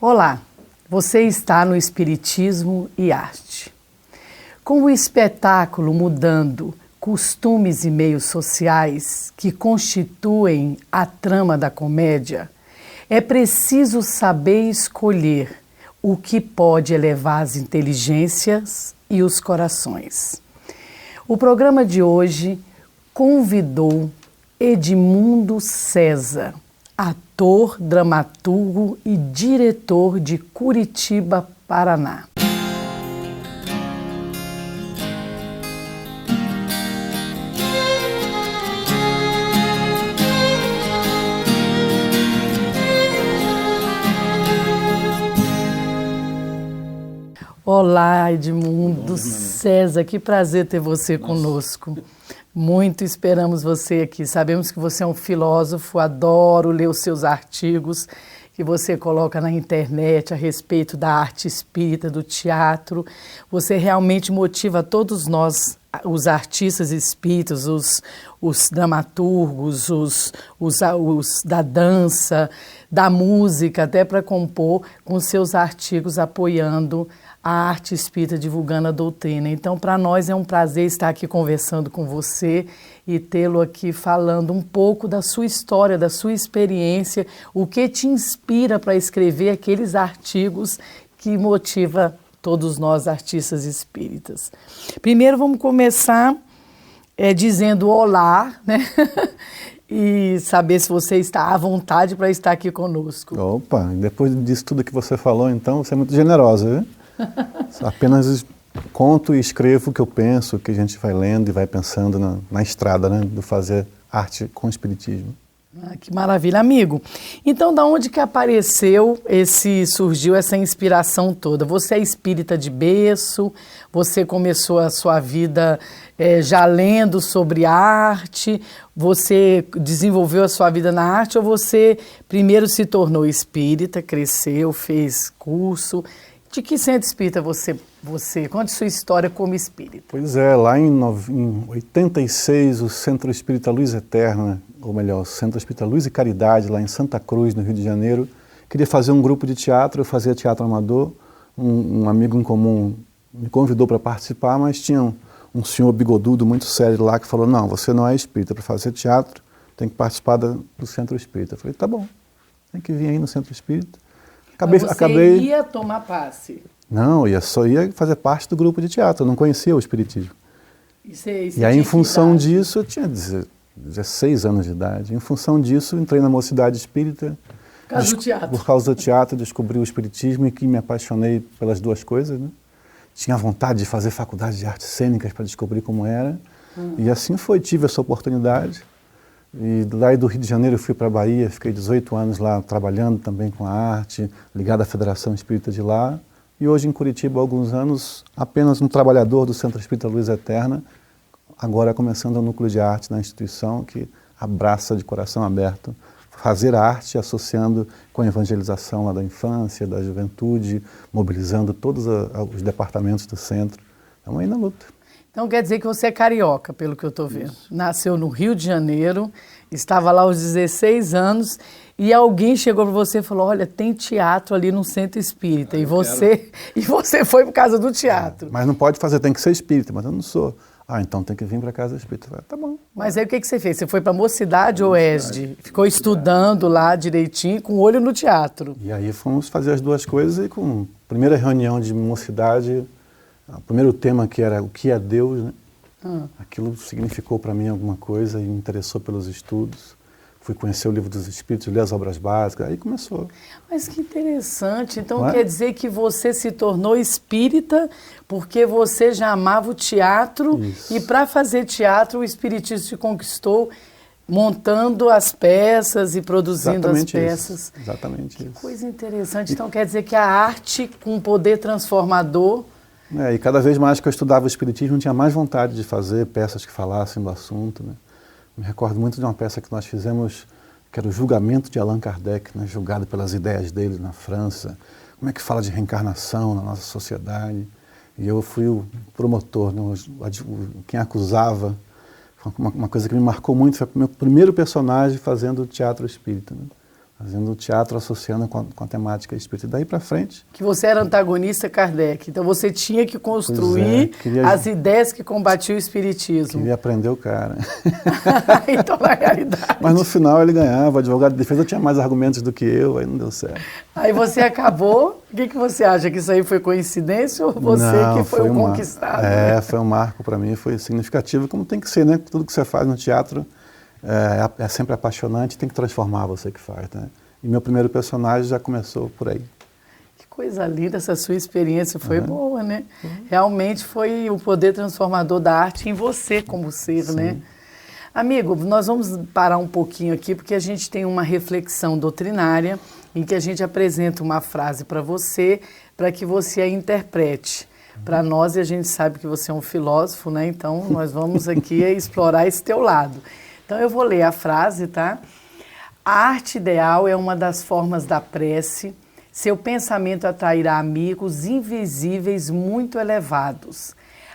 Olá, você está no Espiritismo e Arte. Com o espetáculo mudando costumes e meios sociais que constituem a trama da comédia, é preciso saber escolher o que pode elevar as inteligências e os corações. O programa de hoje convidou Edmundo César, ator, dramaturgo e diretor de Curitiba, Paraná. Olá, Edmundo César, que prazer ter você conosco. Muito esperamos você aqui. Sabemos que você é um filósofo, adoro ler os seus artigos que você coloca na internet a respeito da arte espírita, do teatro. Você realmente motiva todos nós, os artistas espíritas, os dramaturgos, os da dança, da música, até para compor com seus artigos apoiando a arte espírita, divulgando a doutrina. Então, para nós é um prazer estar aqui conversando com você e tê-lo aqui falando um pouco da sua história, da sua experiência, o que te inspira para escrever aqueles artigos que motiva todos nós artistas espíritas. Primeiro vamos começar dizendo olá, né? E saber se você está à vontade para estar aqui conosco. Opa, depois disso tudo que você falou, então, você é muito generosa, viu? Apenas conto e escrevo o que eu penso, o que a gente vai lendo e vai pensando na estrada, né, do fazer arte com espiritismo. Ah, que maravilha, amigo. Então, da onde que surgiu essa inspiração toda? Você é espírita de berço? Você começou a sua vida já lendo sobre arte? Você desenvolveu a sua vida na arte ou você primeiro se tornou espírita, cresceu, fez curso? De que centro espírita você conte sua história como espírita? Pois é, lá em 86, o Centro Espírita Luz Eterna, ou melhor, o Centro Espírita Luz e Caridade, lá em Santa Cruz, no Rio de Janeiro, queria fazer um grupo de teatro, eu fazia teatro amador, um amigo em comum me convidou para participar, mas tinha um senhor bigodudo muito sério lá que falou, não, você não é espírita, para fazer teatro tem que participar do Centro Espírita. Eu falei, tá bom, tem que vir aí no Centro Espírita. Você ia tomar passe? Não, só ia fazer parte do grupo de teatro, eu não conhecia o espiritismo. E aí, em função disso, eu tinha 16 anos de idade. Em função disso, entrei na Mocidade Espírita. Por causa do teatro. Por causa do teatro, descobri o espiritismo e que me apaixonei pelas duas coisas, né? Tinha vontade de fazer faculdade de artes cênicas para descobrir como era. E assim foi, tive essa oportunidade. E lá do Rio de Janeiro eu fui para a Bahia, fiquei 18 anos lá trabalhando também com a arte, ligado à Federação Espírita de lá. E hoje em Curitiba, há alguns anos, apenas um trabalhador do Centro Espírita Luz Eterna, agora começando o núcleo de arte na instituição, que abraça de coração aberto fazer arte, associando com a evangelização lá da infância, da juventude, mobilizando todos os departamentos do centro. Estamos aí na luta. Então quer dizer que você é carioca, pelo que eu estou vendo. Isso. Nasceu no Rio de Janeiro, estava lá aos 16 anos e alguém chegou para você e falou, olha, tem teatro ali no Centro Espírita. E você foi por causa do teatro. Mas não pode fazer, tem que ser espírita, mas eu não sou. Ah, então tem que vir para casa espírita. Falei, tá bom. Mas aí o que você fez? Você foi para a Mocidade ou ESD? Ficou estudando lá direitinho, com olho no teatro. E aí fomos fazer as duas coisas e com a primeira reunião de Mocidade, o primeiro tema que era o que é Deus, né? Aquilo significou para mim alguma coisa e me interessou pelos estudos. Fui conhecer o Livro dos Espíritos, ler as obras básicas, aí começou. Mas que interessante. Então quer dizer que você se tornou espírita porque você já amava o teatro. Isso. E para fazer teatro o espiritismo te conquistou montando as peças e produzindo as peças. Exatamente isso. Que coisa interessante. Então quer dizer que a arte com poder transformador... E cada vez mais que eu estudava o espiritismo, eu tinha mais vontade de fazer peças que falassem do assunto, né? Me recordo muito de uma peça que nós fizemos, que era o julgamento de Allan Kardec, né? Julgado pelas ideias dele na França. Como é que fala de reencarnação na nossa sociedade? E eu fui o promotor, né? Quem acusava. Uma coisa que me marcou muito, foi o meu primeiro personagem fazendo teatro espírita, né? fazendo teatro associando com a temática espírita. Daí para frente... Que você era antagonista Kardec, então você tinha que construir as ideias que combatiam o espiritismo. Queria aprender o cara. Então, na realidade... Mas no final ele ganhava, o advogado de defesa tinha mais argumentos do que eu, aí não deu certo. Aí você acabou, o que você acha? Que isso aí foi coincidência ou você que foi o conquistado? Foi um marco para mim, foi significativo, como tem que ser, né? Tudo que você faz no teatro é sempre apaixonante, tem que transformar você que faz, né? E meu primeiro personagem já começou por aí. Que coisa linda, essa sua experiência foi boa, né? Realmente foi o poder transformador da arte em você como ser, né? Amigo, nós vamos parar um pouquinho aqui, porque a gente tem uma reflexão doutrinária em que a gente apresenta uma frase para você, para que você a interprete. Para nós, e a gente sabe que você é um filósofo, né? Então, nós vamos aqui explorar esse teu lado. Então, eu vou ler a frase, tá? A arte ideal é uma das formas da prece. Seu pensamento atrairá amigos invisíveis muito elevados.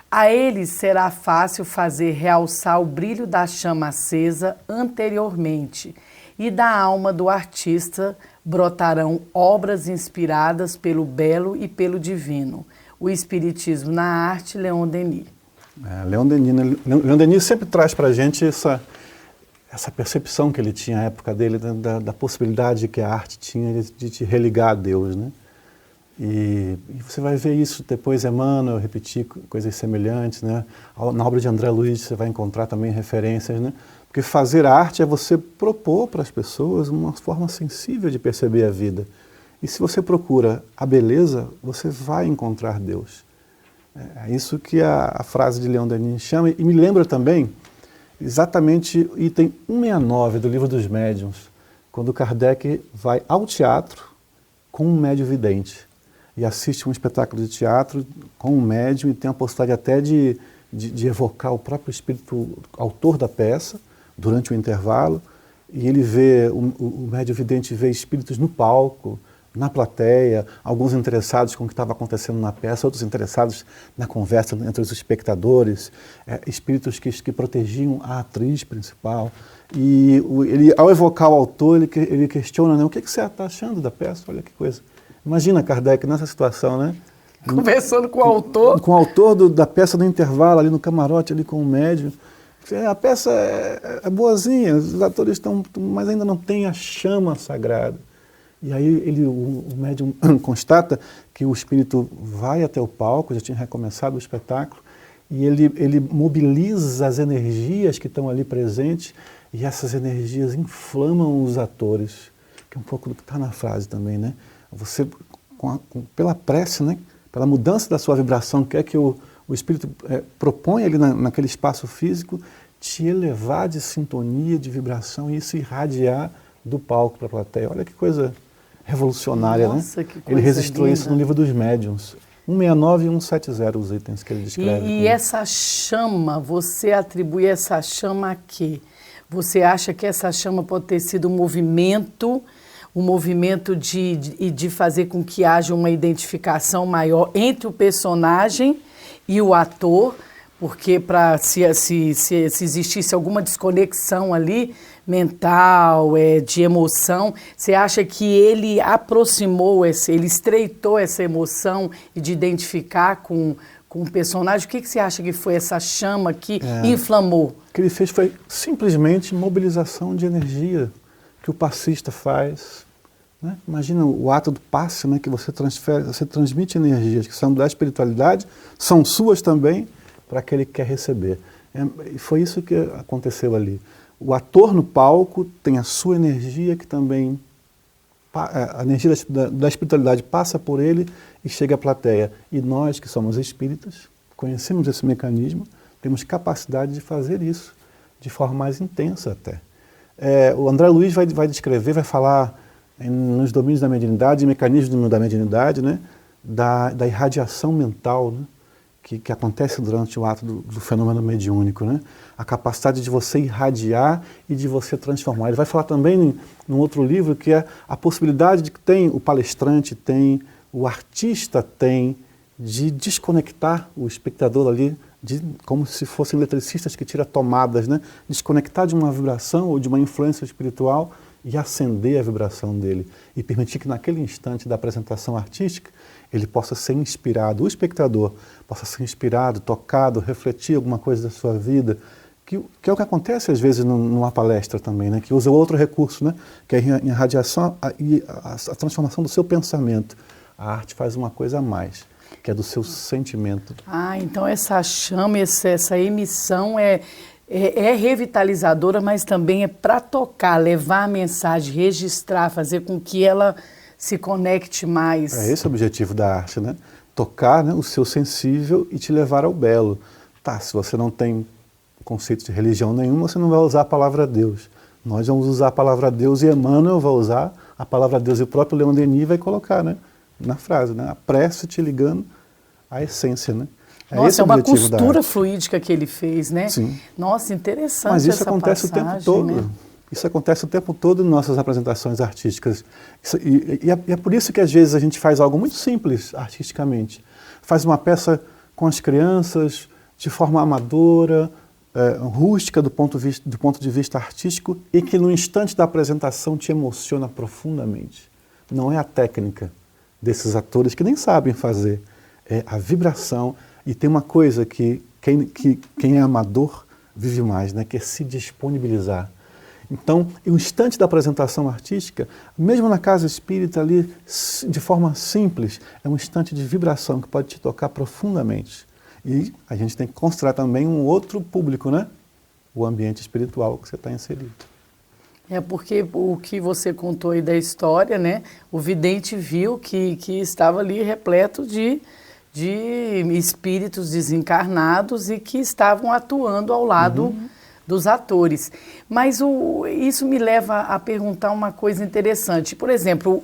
A eles será fácil fazer realçar o brilho da chama acesa anteriormente, e da alma do artista brotarão obras inspiradas pelo belo e pelo divino. O Espiritismo na Arte, Leon Denis. Leon Denis sempre traz para a gente essa percepção que ele tinha na época dele, da possibilidade que a arte tinha de te religar a Deus, né? E você vai ver isso depois, Emmanuel, repetir coisas semelhantes, né? Na obra de André Luiz você vai encontrar também referências, né? Porque fazer arte é você propor para as pessoas uma forma sensível de perceber a vida. E se você procura a beleza, você vai encontrar Deus. É isso que a frase de Leon Denis chama, e me lembra também exatamente o item 169 do Livro dos Médiuns, quando Kardec vai ao teatro com um médium vidente e assiste um espetáculo de teatro com um médium e tem a possibilidade até de evocar o próprio espírito autor da peça durante o intervalo, e ele vê, o médium vidente vê espíritos no palco, na plateia, alguns interessados com o que estava acontecendo na peça, outros interessados na conversa entre os espectadores, espíritos que protegiam a atriz principal. E ele, ao evocar o autor, ele questiona, né, o que você está achando da peça? Olha que coisa. Imagina Kardec nessa situação, né? Conversando com o autor. Com o autor da peça do intervalo, ali no camarote, ali com o médium. A peça é boazinha, os atores estão, mas ainda não tem a chama sagrada. E aí o médium constata que o espírito vai até o palco, já tinha recomeçado o espetáculo, e ele mobiliza as energias que estão ali presentes, e essas energias inflamam os atores, que é um pouco do que está na frase também, né? Você, pela prece, né? Pela mudança da sua vibração, quer que o espírito propõe ali naquele espaço físico, te elevar de sintonia, de vibração, e isso irradiar do palco para a plateia. Olha que coisa revolucionária, nossa, né? Que coisa ele registrou linda. isso no Livro dos Médiuns. 169 e 170, os itens que ele descreve. E essa chama, você atribui essa chama a quê? Você acha que essa chama pode ter sido um movimento de fazer com que haja uma identificação maior entre o personagem e o ator, porque se existisse alguma desconexão ali, mental, de emoção, você acha que ele aproximou, ele estreitou essa emoção e de identificar com o personagem? O que você acha que foi essa chama que inflamou? O que ele fez foi simplesmente mobilização de energia que o passista faz. Né? Imagina o ato do passe, né, que você transmite energias que são da espiritualidade, são suas também, para aquele que quer receber. E foi isso que aconteceu ali. O ator no palco tem a sua energia, que também, a energia da espiritualidade passa por ele e chega à plateia. E nós, que somos espíritas, conhecemos esse mecanismo, temos capacidade de fazer isso, de forma mais intensa até. O André Luiz vai descrever, vai falar nos domínios da mediunidade, mecanismos da mediunidade, né, da irradiação mental, né, que acontece durante o ato do fenômeno mediúnico, né? A capacidade de você irradiar e de você transformar. Ele vai falar também num outro livro que é a possibilidade de que tem o palestrante, tem o artista, tem de desconectar o espectador ali, como se fossem eletricistas que tiram tomadas, né? Desconectar de uma vibração ou de uma influência espiritual e acender a vibração dele e permitir que naquele instante da apresentação artística ele possa ser inspirado, o espectador possa ser inspirado, tocado, refletir alguma coisa da sua vida, que é o que acontece às vezes numa palestra também, né? Que usa outro recurso, né? Que é a irradiação e a transformação do seu pensamento. A arte faz uma coisa a mais, que é do seu sentimento. Então essa chama, essa emissão é revitalizadora, mas também é para tocar, levar a mensagem, registrar, fazer com que ela se conecte mais. É esse o objetivo da arte, né? Tocar, né, o seu sensível e te levar ao belo. Tá, se você não tem conceito de religião nenhuma, você não vai usar a palavra Deus. Nós vamos usar a palavra Deus e Emmanuel vai usar a palavra Deus e o próprio Leon Denis vai colocar, né, na frase, né? A prece te ligando à essência, né? Nossa, é uma costura fluídica que ele fez, né? Sim. Nossa, interessante. Mas isso essa acontece passagem, o tempo todo. né? Isso acontece o tempo todo em nossas apresentações artísticas. E é por isso que às vezes a gente faz algo muito simples artisticamente. Faz uma peça com as crianças, de forma amadora, rústica do ponto de vista artístico, e que no instante da apresentação te emociona profundamente. Não é a técnica desses atores que nem sabem fazer, é a vibração. E tem uma coisa que quem é amador vive mais, né? Que é se disponibilizar. Então, o instante da apresentação artística, mesmo na casa espírita ali, de forma simples, é um instante de vibração que pode te tocar profundamente. E a gente tem que considerar também um outro público, né? O ambiente espiritual que você está inserido. É porque o que você contou aí da história, né? O vidente viu que estava ali repleto de espíritos desencarnados e que estavam atuando ao lado dos atores. Mas isso me leva a perguntar uma coisa interessante. Por exemplo,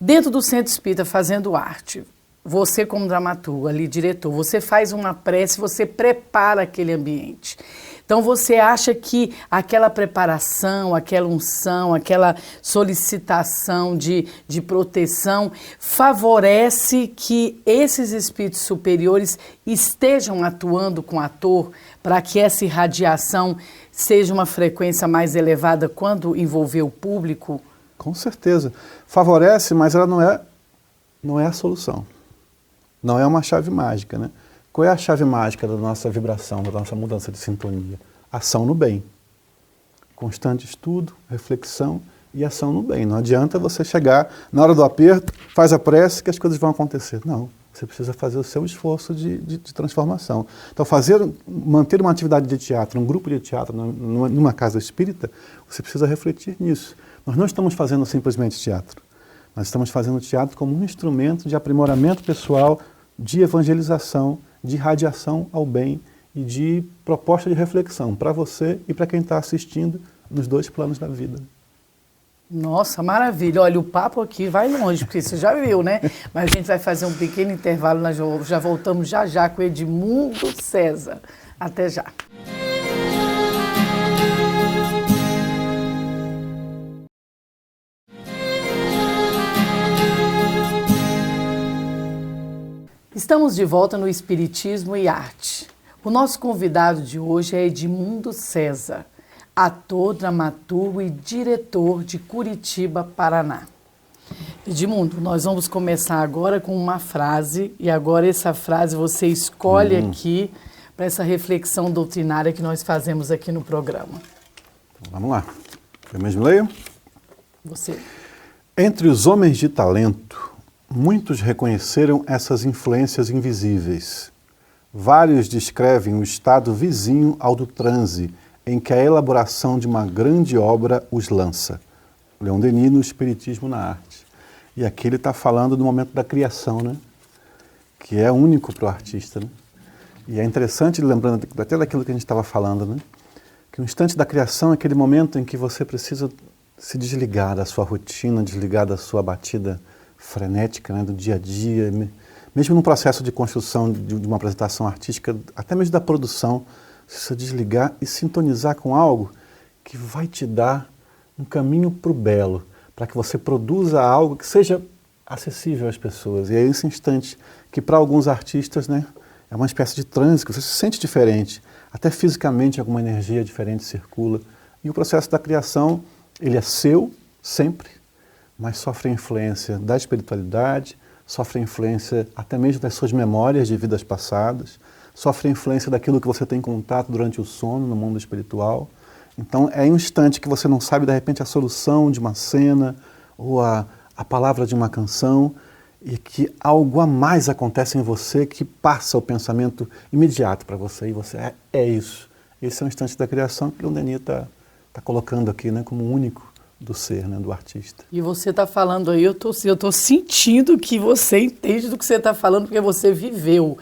dentro do Centro Espírita fazendo arte, você como dramaturgo, ali diretor, você faz uma prece, você prepara aquele ambiente. Então você acha que aquela preparação, aquela unção, aquela solicitação de proteção favorece que esses espíritos superiores estejam atuando com o ator para que essa irradiação seja uma frequência mais elevada quando envolver o público? Com certeza. Favorece, mas ela não é a solução. Não é uma chave mágica, né? Qual é a chave mágica da nossa vibração, da nossa mudança de sintonia? Ação no bem. Constante estudo, reflexão e ação no bem. Não adianta você chegar na hora do aperto, faz a prece que as coisas vão acontecer. Não, você precisa fazer o seu esforço de transformação. Então, manter uma atividade de teatro, um grupo de teatro numa casa espírita, você precisa refletir nisso. Nós não estamos fazendo simplesmente teatro. Nós estamos fazendo teatro como um instrumento de aprimoramento pessoal, de evangelização, de radiação ao bem e de proposta de reflexão para você e para quem está assistindo nos dois planos da vida. Nossa, maravilha. Olha, o papo aqui vai longe, porque você já viu, né? Mas a gente vai fazer um pequeno intervalo, nós já voltamos já com Edmundo César. Até já. Estamos de volta no Espiritismo e Arte. O nosso convidado de hoje é Edmundo César, ator, dramaturgo e diretor de Curitiba, Paraná. Edmundo, nós vamos começar agora com uma frase, e agora essa frase você escolhe aqui para essa reflexão doutrinária que nós fazemos aqui no programa. Então, vamos lá. Eu mesmo leio? Você. Entre os homens de talento, muitos reconheceram essas influências invisíveis. Vários descrevem o estado vizinho ao do transe, em que a elaboração de uma grande obra os lança. Leon Denis no Espiritismo na Arte. E aqui ele está falando do momento da criação, né? Que é único para o artista, né? E é interessante, lembrando até daquilo que a gente estava falando, né? Que o instante da criação é aquele momento em que você precisa se desligar da sua rotina, desligar da sua batida frenética, né, do dia a dia, mesmo no processo de construção de uma apresentação artística, até mesmo da produção, se desligar e sintonizar com algo que vai te dar um caminho para o belo, para que você produza algo que seja acessível às pessoas. E é esse instante que para alguns artistas, né, é uma espécie de transe, que você se sente diferente, até fisicamente alguma energia diferente circula. E o processo da criação Ele é seu, sempre, mas sofre a influência da espiritualidade, sofre a influência até mesmo das suas memórias de vidas passadas, sofre a influência daquilo que você tem contato durante o sono no mundo espiritual. Então é um instante que você não sabe, de repente, a solução de uma cena ou a palavra de uma canção, e que algo a mais acontece em você que passa o pensamento imediato para você, e você é isso. Esse é o instante da criação que o Denis está colocando aqui, né, como único do ser, né, do artista. E você está falando aí, eu tô sentindo que você entende do que você está falando, porque você viveu.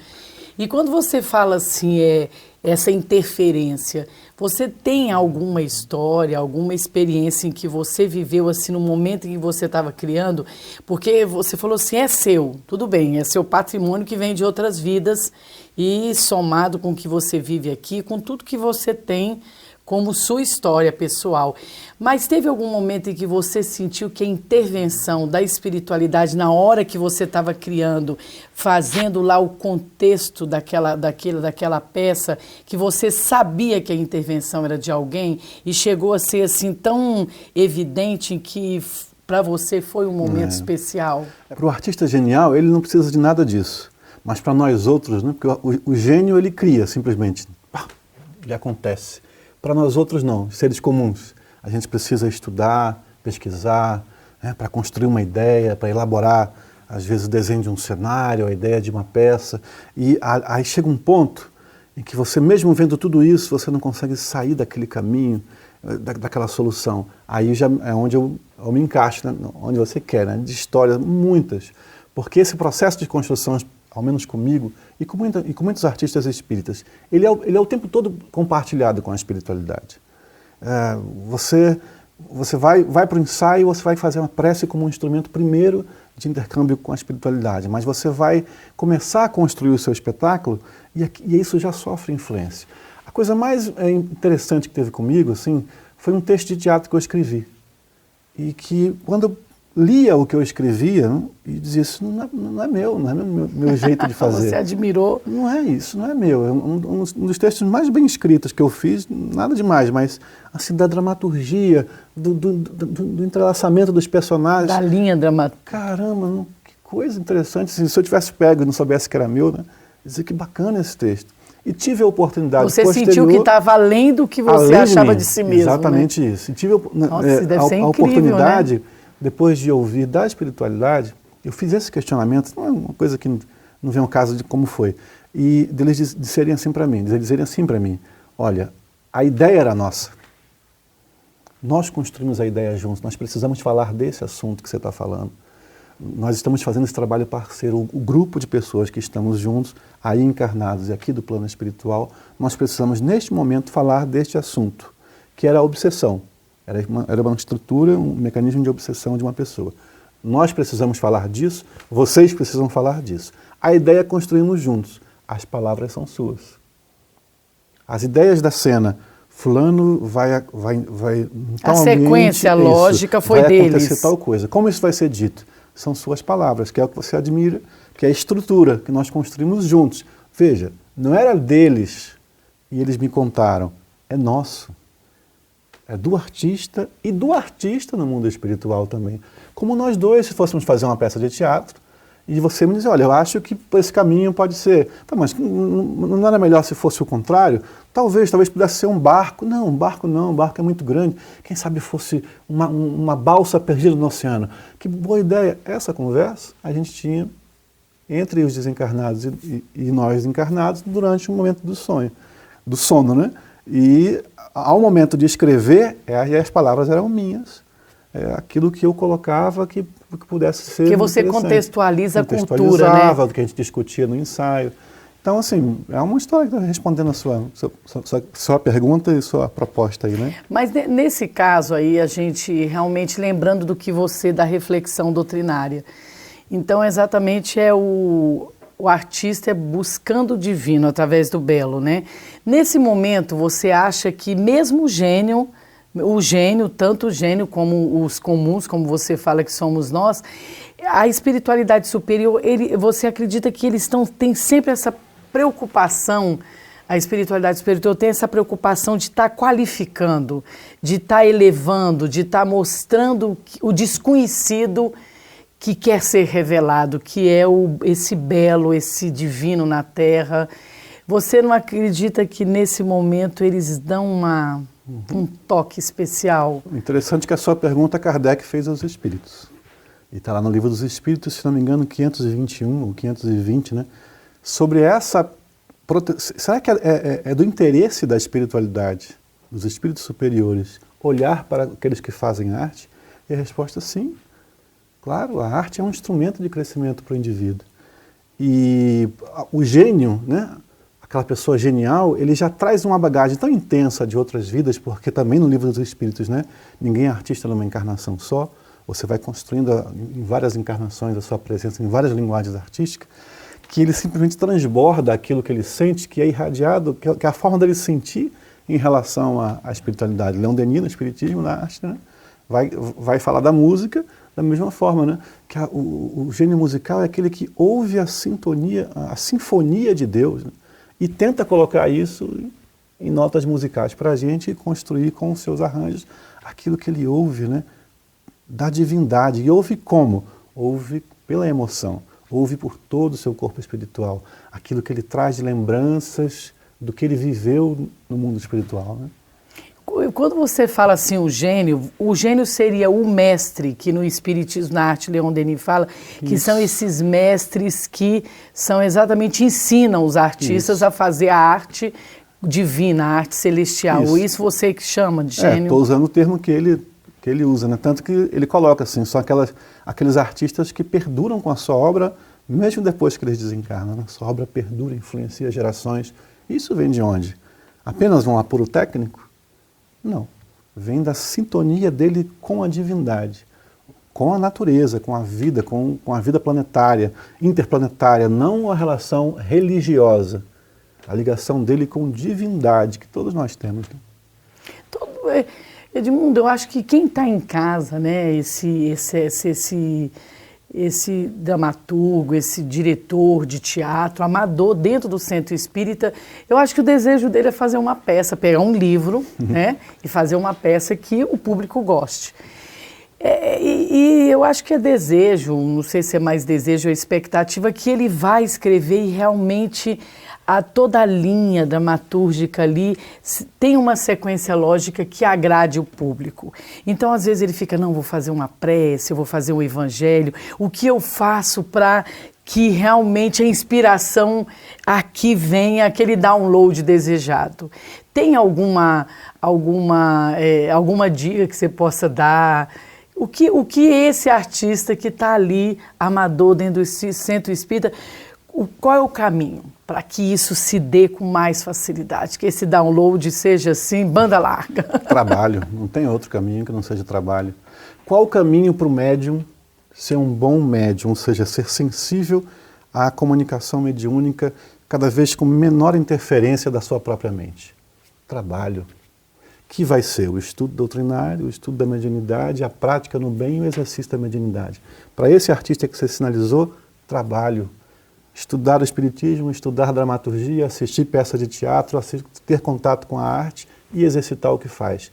E quando você fala assim, essa interferência, você tem alguma história, alguma experiência em que você viveu assim no momento em que você estava criando? Porque você falou assim, é seu, tudo bem, é seu patrimônio que vem de outras vidas e somado com o que você vive aqui, com tudo que você tem como sua história pessoal. Mas teve algum momento em que você sentiu que a intervenção da espiritualidade na hora que você estava criando, fazendo lá o contexto daquela peça, que você sabia que a intervenção era de alguém e chegou a ser assim tão evidente que para você foi um momento especial? Para o artista genial, ele não precisa de nada disso. Mas para nós outros, né, porque o gênio ele cria simplesmente, ele acontece. Para nós outros não, seres comuns. A gente precisa estudar, pesquisar, né, para construir uma ideia, para elaborar, às vezes, o desenho de um cenário, a ideia de uma peça. E aí chega um ponto em que você, mesmo vendo tudo isso, você não consegue sair daquele caminho, daquela solução. Aí já é onde eu me encaixo, né, onde você quer, né, de histórias, muitas. Porque esse processo de construção, ao menos comigo, e com muitos artistas espíritas, ele é o tempo todo compartilhado com a espiritualidade. Você vai para o ensaio, você vai fazer uma prece como um instrumento primeiro de intercâmbio com a espiritualidade, mas você vai começar a construir o seu espetáculo e isso já sofre influência. A coisa mais interessante que teve comigo assim, foi um texto de teatro que eu escrevi. E que, quando eu lia o que eu escrevia e dizia, isso não é meu jeito de fazer. Você admirou? Não é isso, não é meu. É um dos textos mais bem escritos que eu fiz, nada demais, mas assim, da dramaturgia, do entrelaçamento dos personagens. Da linha dramatúrgica. Caramba, que coisa interessante. Assim, se eu tivesse pego e não soubesse que era meu, né, dizer que bacana esse texto. E tive a oportunidade Você sentiu que estava além do que você achava de si mesmo. Exatamente, né? Isso. E tive a oportunidade, né? Depois de ouvir da espiritualidade, eu fiz esse questionamento, não é uma coisa que não vem ao caso de como foi, e deles dizerem assim para mim, olha, a ideia era nossa, nós construímos a ideia juntos, nós precisamos falar desse assunto que você está falando, nós estamos fazendo esse trabalho parceiro, o grupo de pessoas que estamos juntos, aí encarnados e aqui do plano espiritual, nós precisamos neste momento falar deste assunto, que era a obsessão. Era uma estrutura, um mecanismo de obsessão de uma pessoa. Nós precisamos falar disso, vocês precisam falar disso. A ideia construímos juntos, as palavras são suas. As ideias da cena, fulano vai a sequência lógica foi deles. Vai acontecer tal coisa. Como isso vai ser dito? São suas palavras, que é o que você admira, que é a estrutura que nós construímos juntos. Veja, não era deles e eles me contaram, é nosso. É do artista e do artista no mundo espiritual também. Como nós dois, se fôssemos fazer uma peça de teatro, e você me diz, olha, eu acho que esse caminho pode ser... Tá, mas não era melhor se fosse o contrário? Talvez pudesse ser um barco. Não, um barco é muito grande. Quem sabe fosse uma balsa perdida no oceano. Que boa ideia. Essa conversa a gente tinha entre os desencarnados e nós encarnados durante o momento do sono, né? E ao momento de escrever, as palavras eram minhas. Aquilo que eu colocava que pudesse ser que você contextualiza a cultura, né? Contextualizava, do que a gente discutia no ensaio. Então, assim, é uma história que está respondendo a sua pergunta e sua proposta aí, né? Mas nesse caso aí, a gente realmente lembrando da reflexão doutrinária. Então, exatamente o artista é buscando o divino através do belo, né? Nesse momento, você acha que mesmo o gênio, tanto o gênio como os comuns, como você fala que somos nós, a espiritualidade superior, você acredita que eles têm sempre essa preocupação A espiritualidade espiritual tem essa preocupação de estar qualificando, de estar elevando, de estar mostrando o desconhecido que quer ser revelado, que é esse belo, esse divino na Terra. Você não acredita que nesse momento eles dão um toque especial? Interessante que a sua pergunta Kardec fez aos espíritos. E está lá no Livro dos Espíritos, se não me engano, 521 ou 520, né? Sobre essa... Será que é do interesse da espiritualidade, dos espíritos superiores, olhar para aqueles que fazem arte? E a resposta é sim. Claro, a arte é um instrumento de crescimento para o indivíduo. E o gênio, né, aquela pessoa genial, ele já traz uma bagagem tão intensa de outras vidas, porque também no Livro dos Espíritos, né, ninguém é artista numa encarnação só, você vai construindo em várias encarnações a sua presença em várias linguagens artísticas, que ele simplesmente transborda aquilo que ele sente, que é irradiado, que é a forma dele sentir em relação à espiritualidade. Leon Denis, no Espiritismo, na arte, né, vai falar da música da mesma forma, né, que o gênio musical é aquele que ouve a sinfonia de Deus, né, e tenta colocar isso em notas musicais para a gente e construir com os seus arranjos aquilo que ele ouve, né, da divindade. E ouve como? Ouve pela emoção. Ouve por todo o seu corpo espiritual, aquilo que ele traz de lembranças do que ele viveu no mundo espiritual, né? Quando você fala assim, o gênio seria o mestre, que no Espiritismo, na arte, Leon Denis fala, que são esses mestres que são exatamente, ensinam os artistas a fazer a arte divina, a arte celestial. Isso você que chama de gênio? Estou usando o termo que ele usa, né? Tanto que ele coloca assim, são aqueles artistas que perduram com a sua obra, mesmo depois que eles desencarnam, né? Sua obra perdura, influencia gerações. Isso vem de onde? Apenas um apuro técnico? Não. Vem da sintonia dele com a divindade, com a natureza, com a vida planetária, interplanetária, não a relação religiosa, a ligação dele com divindade, que todos nós temos. Edmundo, eu acho que quem está em casa, né, esse dramaturgo, esse diretor de teatro, amador dentro do centro espírita, eu acho que o desejo dele é fazer uma peça, pegar um livro, né, e fazer uma peça que o público goste. E eu acho que é desejo, não sei se é mais desejo ou expectativa, que ele vai escrever e realmente toda a linha dramatúrgica ali tem uma sequência lógica que agrade o público. Então, às vezes, ele fica, não, vou fazer uma prece, eu vou fazer um evangelho. O que eu faço para que realmente a inspiração aqui venha, aquele download desejado? Tem alguma dica que você possa dar? O que esse artista que está ali, amador, dentro desse centro espírita, qual é o caminho para que isso se dê com mais facilidade? Que esse download seja assim, banda larga? Trabalho, não tem outro caminho que não seja trabalho. Qual o caminho para o médium ser um bom médium, ou seja, ser sensível à comunicação mediúnica cada vez com menor interferência da sua própria mente? Trabalho. Que vai ser o estudo doutrinário, o estudo da mediunidade, a prática no bem e o exercício da mediunidade. Para esse artista que você sinalizou, trabalho. Estudar o espiritismo, estudar dramaturgia, assistir peça de teatro, ter contato com a arte e exercitar o que faz.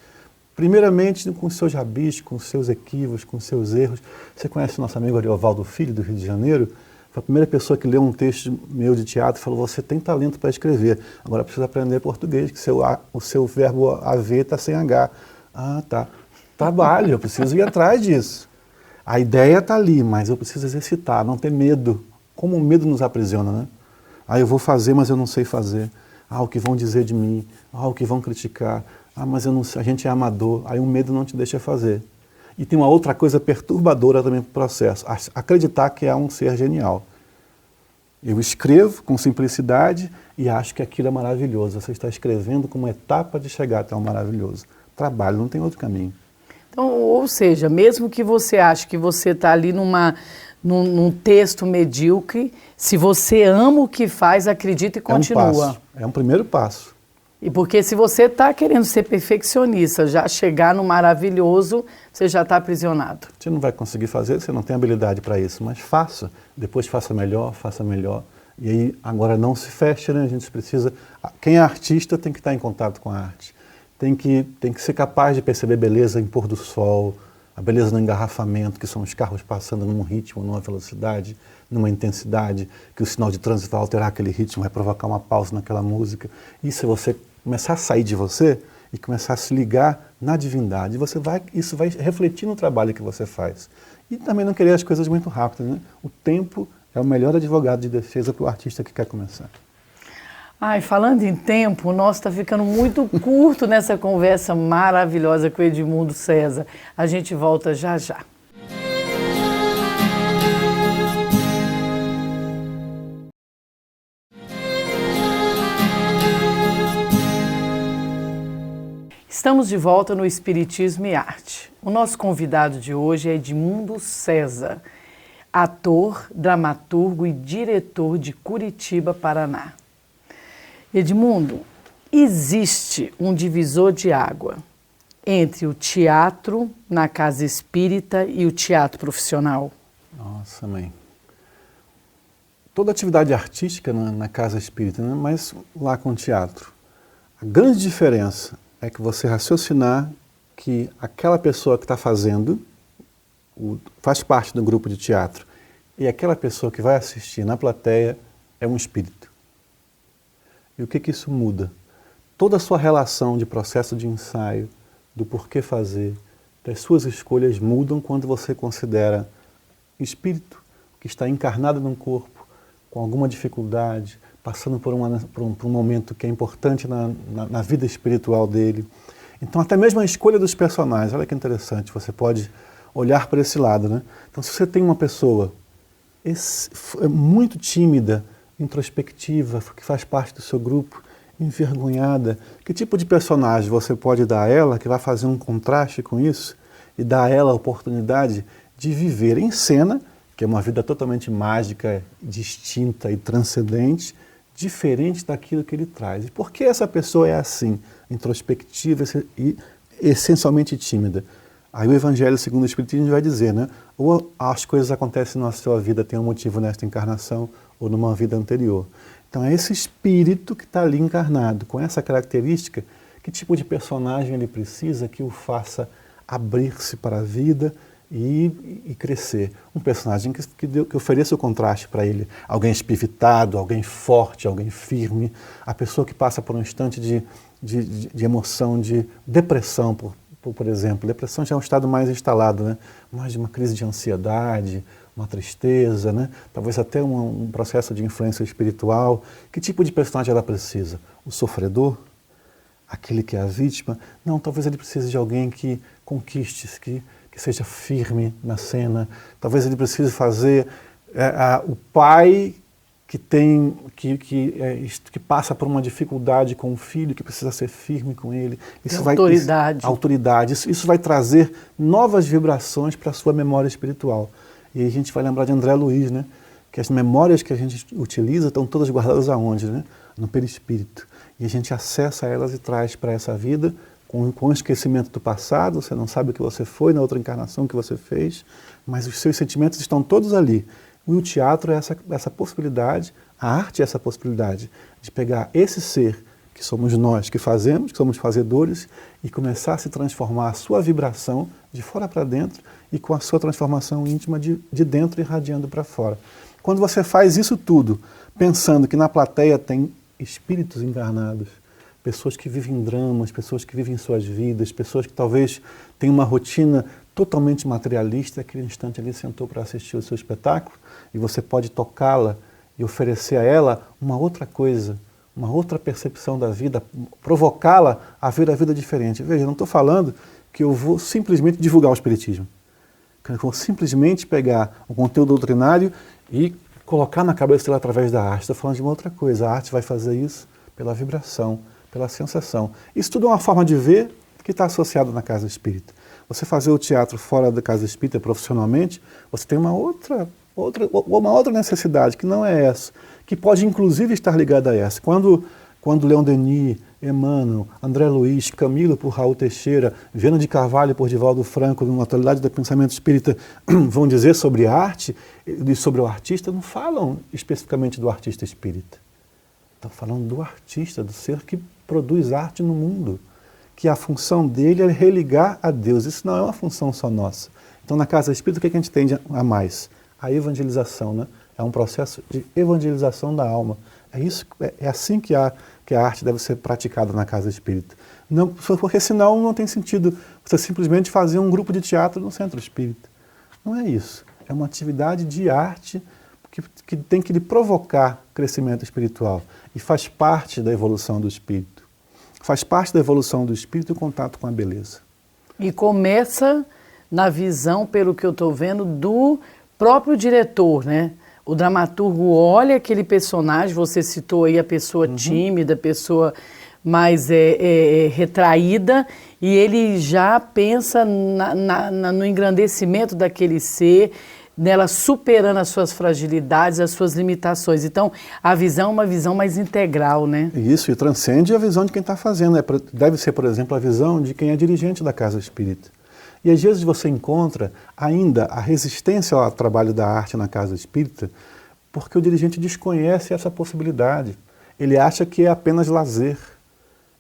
Primeiramente, com os seus rabiscos, com os seus equívocos, com os seus erros. Você conhece o nosso amigo Ariovaldo Filho, do Rio de Janeiro? Foi a primeira pessoa que leu um texto meu de teatro e falou, você tem talento para escrever, agora precisa aprender português, que o seu verbo haver está sem H. Ah, tá. Trabalho, eu preciso ir atrás disso. A ideia está ali, mas eu preciso exercitar, não ter medo. Como o medo nos aprisiona, né? Eu vou fazer, mas eu não sei fazer. O que vão dizer de mim? O que vão criticar? Mas eu não sei, a gente é amador. Aí o medo não te deixa fazer. E tem uma outra coisa perturbadora também para o processo. Acreditar que é um ser genial. Eu escrevo com simplicidade e acho que aquilo é maravilhoso. Você está escrevendo como etapa de chegar até o maravilhoso. Trabalho, não tem outro caminho. Então, ou seja, mesmo que você ache que você está ali num texto medíocre, se você ama o que faz, acredita e continua. É um primeiro passo. E porque se você está querendo ser perfeccionista, já chegar no maravilhoso, você já está aprisionado. Você não vai conseguir fazer, você não tem habilidade para isso, mas faça. Depois faça melhor, E aí, agora não se fecha, né? A gente precisa... Quem é artista tem que estar em contato com a arte. Tem que ser capaz de perceber beleza em pôr do sol, a beleza no engarrafamento, que são os carros passando num ritmo, numa velocidade, numa intensidade, que o sinal de trânsito vai alterar aquele ritmo, vai provocar uma pausa naquela música. E se você começar a sair de você e começar a se ligar na divindade, isso vai refletir no trabalho que você faz. E também não querer as coisas muito rápidas, né? O tempo é o melhor advogado de defesa para o artista que quer começar. Ai, falando em tempo, o nosso está ficando muito curto nessa conversa maravilhosa com o Edmundo César. A gente volta já já. Estamos de volta no Espiritismo e Arte. O nosso convidado de hoje é Edmundo César, ator, dramaturgo e diretor de Curitiba, Paraná. Edmundo, existe um divisor de água entre o teatro na casa espírita e o teatro profissional? Nossa, mãe. Toda atividade artística na casa espírita, né? Mas lá com o teatro. A grande diferença é que você raciocinar que aquela pessoa que está fazendo, faz parte do grupo de teatro, e aquela pessoa que vai assistir na plateia é um espírito. E o que isso muda? Toda a sua relação de processo de ensaio, do porquê fazer, das suas escolhas mudam quando você considera espírito que está encarnado num corpo, com alguma dificuldade, passando por um momento que é importante na vida espiritual dele. Então, até mesmo a escolha dos personagens, olha que interessante, você pode olhar para esse lado, né? Então, se você tem uma pessoa muito tímida, introspectiva, que faz parte do seu grupo, envergonhada, que tipo de personagem você pode dar a ela que vai fazer um contraste com isso e dar a ela a oportunidade de viver em cena, que é uma vida totalmente mágica, distinta e transcendente, diferente daquilo que ele traz. E por que essa pessoa é assim, introspectiva e essencialmente tímida? Aí o Evangelho segundo o Espiritismo vai dizer, né? Ou as coisas acontecem na sua vida, tem um motivo nesta encarnação ou numa vida anterior. Então é esse espírito que está ali encarnado, com essa característica, que tipo de personagem ele precisa que o faça abrir-se para a vida e crescer. Um personagem que ofereça o contraste para ele. Alguém espivitado, alguém forte, alguém firme. A pessoa que passa por um instante de emoção, de depressão, por exemplo. Depressão já é um estado mais instalado, né? Mais de uma crise de ansiedade, uma tristeza, né? Talvez até um processo de influência espiritual. Que tipo de personagem ela precisa? O sofredor? Aquele que é a vítima? Não, talvez ele precise de alguém que conquiste, que seja firme na cena. Talvez ele precise fazer o pai que passa por uma dificuldade com o filho, que precisa ser firme com ele. Autoridade. Autoridade. Isso vai trazer novas vibrações para a sua memória espiritual. E aí a gente vai lembrar de André Luiz, né? Que as memórias que a gente utiliza estão todas guardadas aonde, né? No perispírito. E a gente acessa elas e traz para essa vida com o esquecimento do passado. Você não sabe o que você foi na outra encarnação que você fez, mas os seus sentimentos estão todos ali. E o teatro é essa possibilidade, a arte é essa possibilidade de pegar esse ser que somos nós, que fazemos, que somos fazedores, e começar a se transformar a sua vibração de fora para dentro e com a sua transformação íntima de dentro irradiando para fora. Quando você faz isso tudo, pensando que na plateia tem espíritos encarnados, pessoas que vivem dramas, pessoas que vivem suas vidas, pessoas que talvez tenham uma rotina totalmente materialista, aquele instante ali sentou para assistir o seu espetáculo e você pode tocá-la e oferecer a ela uma outra coisa, uma outra percepção da vida, provocá-la a ver a vida diferente. Veja, eu não estou falando que eu vou simplesmente divulgar o espiritismo, que eu vou simplesmente pegar o conteúdo doutrinário e colocar na cabeça dela através da arte. Estou falando de uma outra coisa, a arte vai fazer isso pela vibração, pela sensação. Isso tudo é uma forma de ver que está associado na casa espírita. Você fazer o teatro fora da casa espírita profissionalmente, você tem uma outra necessidade, que não é essa, que pode inclusive estar ligada a essa. Quando Leon Denis Emmanuel, André Luiz, Camilo por Raul Teixeira, Viana de Carvalho por Divaldo Franco, numa atualidade do pensamento espírita, vão dizer sobre arte e sobre o artista, não falam especificamente do artista espírita. Estão falando do artista, do ser que produz arte no mundo, que a função dele é religar a Deus. Isso não é uma função só nossa. Então, na casa espírita, o que a gente tem a mais? A evangelização, né? É um processo de evangelização da alma. É assim que a arte deve ser praticada na casa espírita. Não, porque senão não tem sentido você simplesmente fazer um grupo de teatro no centro espírita. Não é isso. É uma atividade de arte que tem que lhe provocar crescimento espiritual. E faz parte da evolução do espírito. Faz parte da evolução do espírito o contato com a beleza. E começa na visão, pelo que eu estou vendo, do próprio diretor, né? O dramaturgo olha aquele personagem, você citou aí a pessoa tímida, a pessoa mais retraída, e ele já pensa no engrandecimento daquele ser, nela superando as suas fragilidades, as suas limitações. Então, a visão é uma visão mais integral, né? Isso, e transcende a visão de quem está fazendo. Deve ser, por exemplo, a visão de quem é dirigente da casa espírita. E às vezes você encontra ainda a resistência ao trabalho da arte na casa espírita, porque o dirigente desconhece essa possibilidade. Ele acha que é apenas lazer.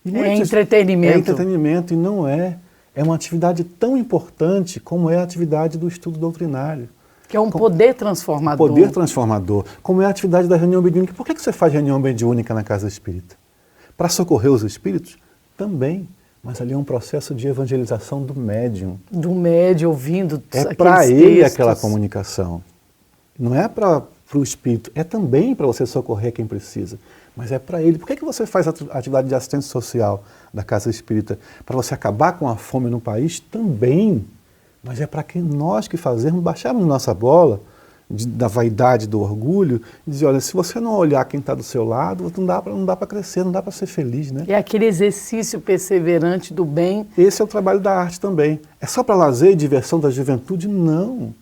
É entretenimento. É entretenimento, e não é. É uma atividade tão importante como é a atividade do estudo doutrinário. Que é um poder transformador. Poder transformador. Como é a atividade da reunião mediúnica. Por que você faz reunião mediúnica na casa espírita? Para socorrer os espíritos? Também. Mas ali é um processo de evangelização do médium. Do médium, ouvindo É para ele aquela comunicação. Não é para o espírito. É também para você socorrer quem precisa. Mas é para ele. Por que você faz a atividade de assistência social da casa espírita? Para você acabar com a fome no país? Também. Mas é para que nós que fazemos, baixarmos nossa bola da vaidade, do orgulho, e dizer, olha, se você não olhar quem está do seu lado, não dá para crescer, não dá para ser feliz, né? É aquele exercício perseverante do bem. Esse é o trabalho da arte também. É só para lazer e diversão da juventude? Não.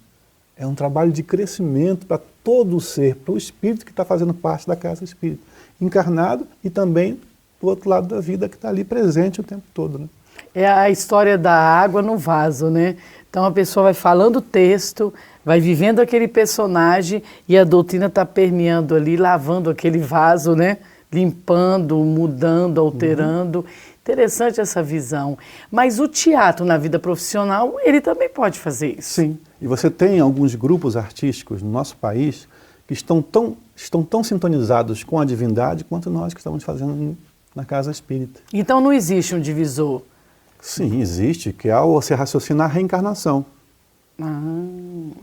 É um trabalho de crescimento para todo o ser, para o espírito que está fazendo parte da casa espírita. Encarnado e também do outro lado da vida que está ali presente o tempo todo, né? É a história da água no vaso, né? Então a pessoa vai falando o texto, vai vivendo aquele personagem e a doutrina está permeando ali, lavando aquele vaso, né? Limpando, mudando, alterando. Interessante essa visão. Mas o teatro na vida profissional, ele também pode fazer isso. Sim. E você tem alguns grupos artísticos no nosso país que estão tão sintonizados com a divindade quanto nós que estamos fazendo na casa espírita. Então não existe um divisor? Sim, existe, que é você raciocinar a reencarnação.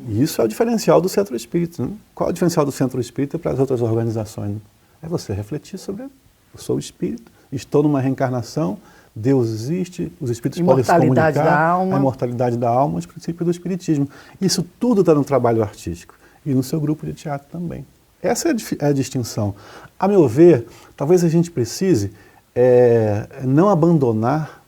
E isso é o diferencial do centro espírita. Né? Qual é o diferencial do centro espírita para as outras organizações? Né? É você refletir sobre eu sou espírito, estou numa reencarnação, Deus existe, os espíritos podem se comunicar, a imortalidade da alma, os princípios do espiritismo. Isso tudo está no trabalho artístico e no seu grupo de teatro também. Essa é a distinção. A meu ver, talvez a gente precise não abandonar,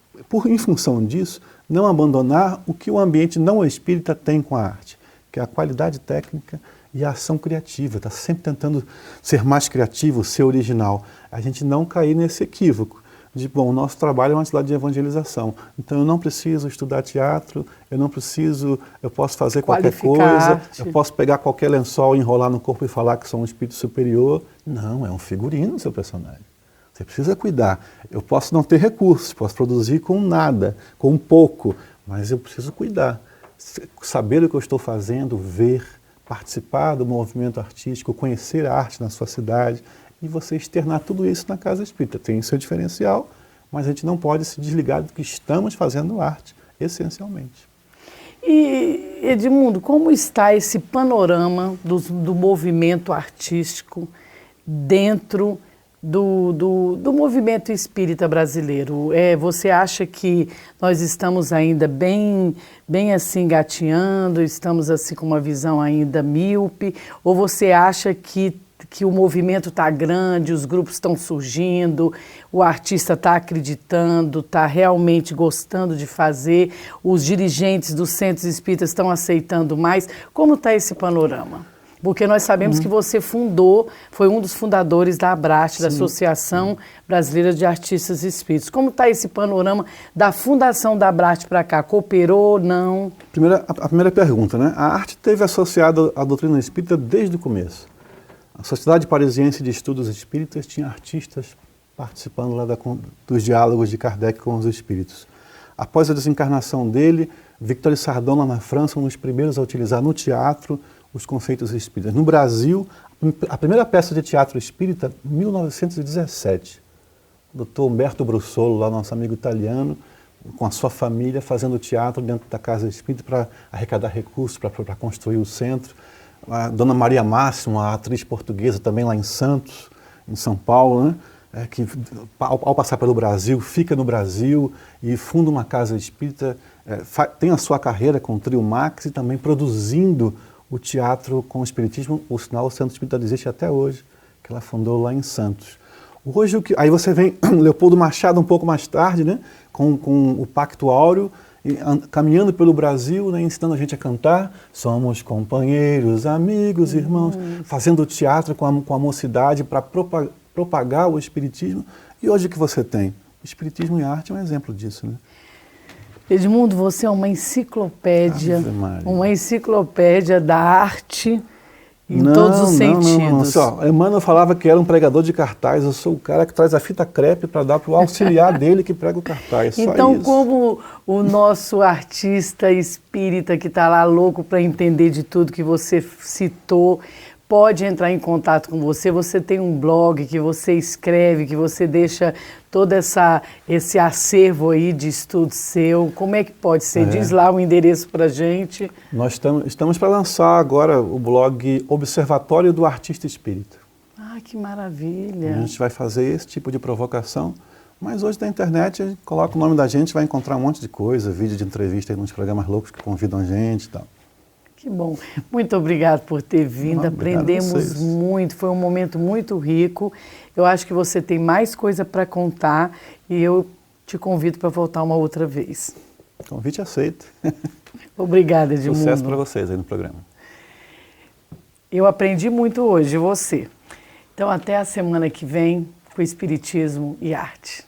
em função disso, não abandonar o que o ambiente não espírita tem com a arte, que é a qualidade técnica e a ação criativa. Está sempre tentando ser mais criativo, ser original. A gente não cair nesse equívoco de, bom, o nosso trabalho é uma atividade de evangelização, então eu não preciso estudar teatro, eu posso fazer qualquer coisa, eu posso pegar qualquer lençol, enrolar no corpo e falar que sou um espírito superior. Não, é um figurino o seu personagem. Você precisa cuidar. Eu posso não ter recursos, posso produzir com nada, com pouco, mas eu preciso cuidar. Saber o que eu estou fazendo, ver, participar do movimento artístico, conhecer a arte na sua cidade e você externar tudo isso na casa espírita. Tem o seu diferencial, mas a gente não pode se desligar do que estamos fazendo arte, essencialmente. E, Edmundo, como está esse panorama do movimento artístico dentro do movimento espírita brasileiro? Você acha que nós estamos ainda bem assim engatinhando, estamos assim com uma visão ainda míope, ou você acha que o movimento está grande, os grupos estão surgindo, o artista está acreditando, está realmente gostando de fazer, os dirigentes dos centros espíritas estão aceitando mais? Como está esse panorama? Porque nós sabemos que você foi um dos fundadores da ABRAST, da Associação Brasileira de Artistas Espíritas. Como está esse panorama da fundação da ABRAST para cá? Cooperou, não? A primeira pergunta, né? A arte esteve associada à doutrina espírita desde o começo. A Sociedade Parisiense de Estudos Espíritas tinha artistas participando lá dos diálogos de Kardec com os espíritos. Após a desencarnação dele, Victor Sardon, lá na França, um dos primeiros a utilizar no teatro os conceitos espíritas. No Brasil, a primeira peça de teatro espírita, 1917. O Dr. Humberto Brussolo, lá nosso amigo italiano, com a sua família, fazendo teatro dentro da Casa Espírita para arrecadar recursos, para construir o centro. A Dona Maria Máximo, a atriz portuguesa, também lá em Santos, em São Paulo, né? Que ao passar pelo Brasil, fica no Brasil e funda uma casa espírita, tem a sua carreira com o Trio Max e também produzindo o teatro com o espiritismo, o sinal o Centro Espírita existe até hoje, que ela fundou lá em Santos. Hoje, aí você vem Leopoldo Machado um pouco mais tarde, né, com o Pacto Áureo, caminhando pelo Brasil, né, ensinando a gente a cantar, somos companheiros, amigos, irmãos, fazendo teatro com a mocidade para propagar o espiritismo. E hoje o que você tem? O espiritismo e a arte é um exemplo disso, né? Edmundo, você é uma enciclopédia da arte em todos os sentidos. Não. Emmanuel falava que era um pregador de cartaz, eu sou o cara que traz a fita crepe para dar para o auxiliar dele que prega o cartaz. Então, isso. Como o nosso artista espírita que está lá louco para entender de tudo que você citou, pode entrar em contato com você, você tem um blog que você escreve, que você deixa todo esse acervo aí de estudo seu, como é que pode ser? Diz lá o endereço para a gente. Nós estamos para lançar agora o blog Observatório do Artista Espírita. Ah, que maravilha! A gente vai fazer esse tipo de provocação, mas hoje na internet, a gente coloca o nome da gente, vai encontrar um monte de coisa, vídeo de entrevista aí nos programas loucos que convidam a gente e tal. Que bom. Muito obrigado por ter vindo. Aprendemos muito. Foi um momento muito rico. Eu acho que você tem mais coisa para contar e eu te convido para voltar uma outra vez. Convite aceito. Obrigada, Edmundo. Sucesso para vocês aí no programa. Eu aprendi muito hoje, você. Então, até a semana que vem com Espiritismo e Arte.